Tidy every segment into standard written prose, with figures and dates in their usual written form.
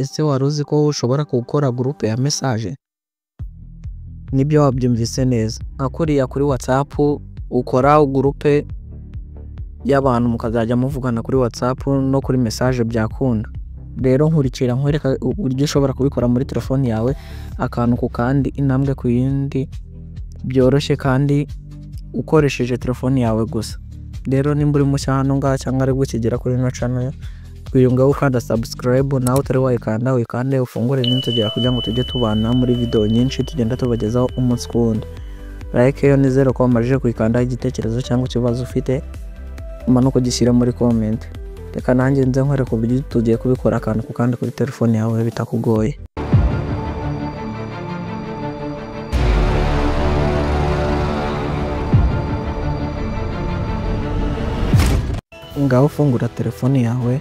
ese wari uzi ko ushobora gukora groupe ya message? Nibyo wabyumvise neza, nka kuriya kuri WhatsApp ukora groupe y'abantu mukazajya muvugana kuri WhatsApp no kuri message byakunda. Rero nkurikira nkwereka uburyo ushobora kubikora muri telefone yawe, akantu ku kandi, intambwe ku yindi, byoroshye kandi ukoresheje telefone yawe gusa. Rero nimba uri mushya hano ngaha cyangwa ari gukigera kuri ino channel, twiyunga ukanda subscribe, nawe utari wayikanda wikande, ufungure n'inzogera kugira ngo tujye tubana muri video nyinshi tugenda tubagezaho umunsi ku wundi. Like yo nizero ko wamaze kuyikanda, igitekerezo cyangwa ikibazo ufite umanuka ugishyira muri comment. Reka nanjye nze nkwereka uburyo tugiye kubikora akantu ku kandi kuri telefone yawe bitakugoye. Ngaho ufungura telefone yawe,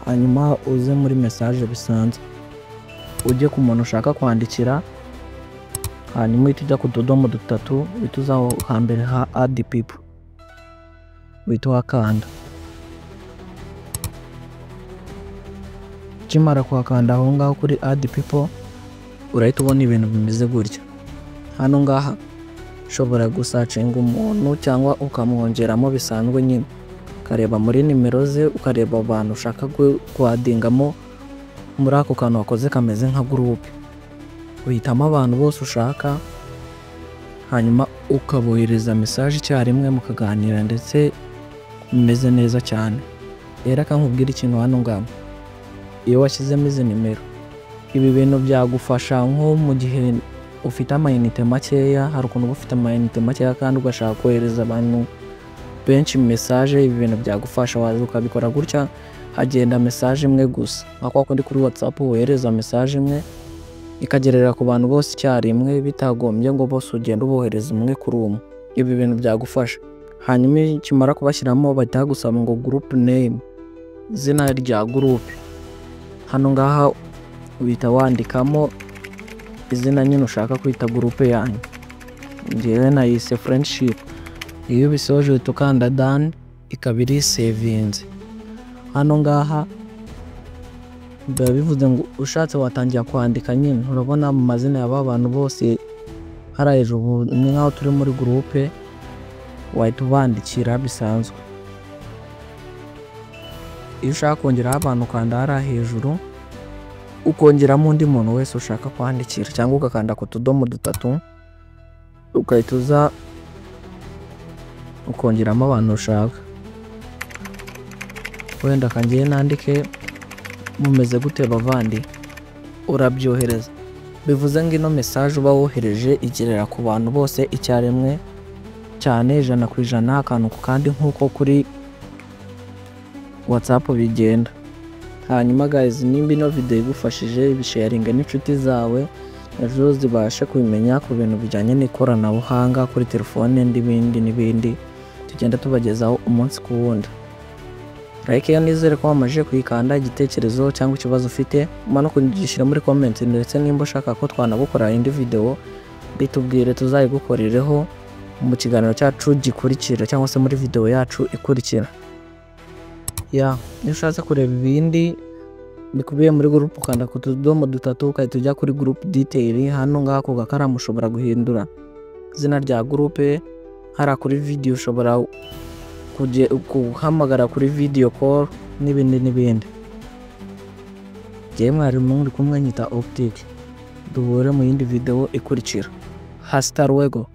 hanyuma uze muri message bisanzwe, ujye ku muntu ushaka kwandikira, hanyuma uhita ujya ku tudomo dutatu, uhita uzaho hambere ha add people, uhita wakanda. Ukimara kuhakanda aho ngaho kuri add people, urahita ubona ibintu bimeze gutya. Hano ngaha ushobora gusacinga umuntu cyangwa ukamwongeramo bisanzwe nyine, ukareba muri nimero ze, ukareba abantu ushaka kuadingamo muri ako kantu wakoze kameze nka groupe. Uhitamo abantu bose ushaka, hanyuma ukabohereza message icyarimwe mukaganira ndetse bimeze neza cyane. Rero akankubwira ikintu hano ngaho, iyo washyizemo izi nimero, ibi bintu byagufasha nko mu gihe ufite amayinite makeya. Hari ukuntu ufite amayinite makeya kandi ugashaka kohereza abantu benshi message, ibi bintu byagufasha. Waza ukabikora gutya, hagenda message imwe gusa, nko kundi kuri WhatsApp wohereza message imwe ikagerera ku bantu bose icyarimwe, bitagombye ngo bose ugenda ubohereza umwe kuri umwe. Ibi bintu byagufasha. Hanyuma ikimara kubashyiramo bahita gusaba ngo group name, izina rya groupe. Hano ngaha uhita wandikamo izina nyine ushaka kwita groupe yanyu. Njyewe nayise friendship. Iyo bisoje uhita ukanda done, ikaba iri savinze. Hano ngaha biba bivuze ngo ushatse watangira kwandika nyine, urabona mu mazina y'aba bantu bose hari hejuru, ni nkaho turi muri groupe, wahita ubandikira bisanzwe. Iyo ushaka kongeraho abantu ukanda hariya hejuru, ukongeramo undi muntu wese ushaka kwandikira, cyangwa ugakanda ku tudomo dutatu, ugahita uza ukongeramo abantu ushaka. Wenda kangiye nandike mumeze gute bavandi, urabyohereza. Bivuze ngo ino message uba wohereje igerera ku bantu bose icyarimwe cyane, 100%, akantu ku kandi nkuko kuri WhatsApp bigenda. Hanyuma guys, nimba ino video igufashije, ibisharinga n'inshuti zawe ejo zibashe kubimenya ku bintu bijyanye n'ikoranabuhanga kuri telefone n'ibindi tugenda tubagezaho umunsi ku wundi. Like yo nizere ko wamaze kuyikanda, igitekerezo cyangwa ikibazo ufite umanuka ugishyira muri comment, ndetse nimba ushaka ko twanagukora indi video bitubwire tuzayigukorereho mu kiganiro cyacu gikurikira cyangwa se muri video yacu ikurikira. Iyo ushatse kureba ibindi bikubiye muri group, ukanda ku tudomo dutatu ukahita ujya kuri group detail. Hano ngaha ku gakaramu ushobora guhindura izina rya groupe, hari kuri video ushobora kuhamagara kuri video call n'ibindi. Jye mwari muri kumwe nyita Optic, duhure mu yindi video ikurikira. Hasta luego.